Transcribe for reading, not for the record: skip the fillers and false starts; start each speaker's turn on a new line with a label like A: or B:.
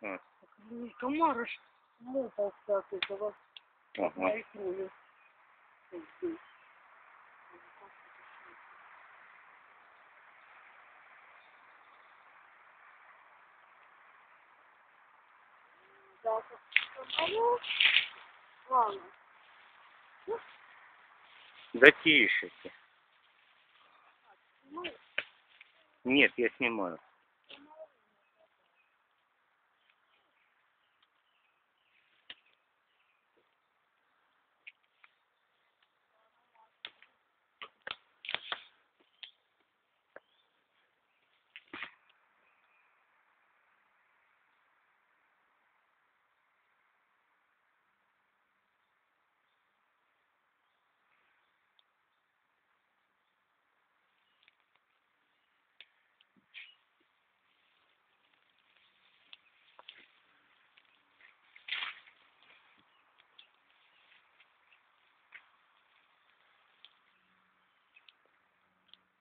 A: А.
B: Комар аж мопал всякий, давай.
A: Ага.
B: На икру. Да, ладно.
A: Да тише ты. Нет, я снимаю.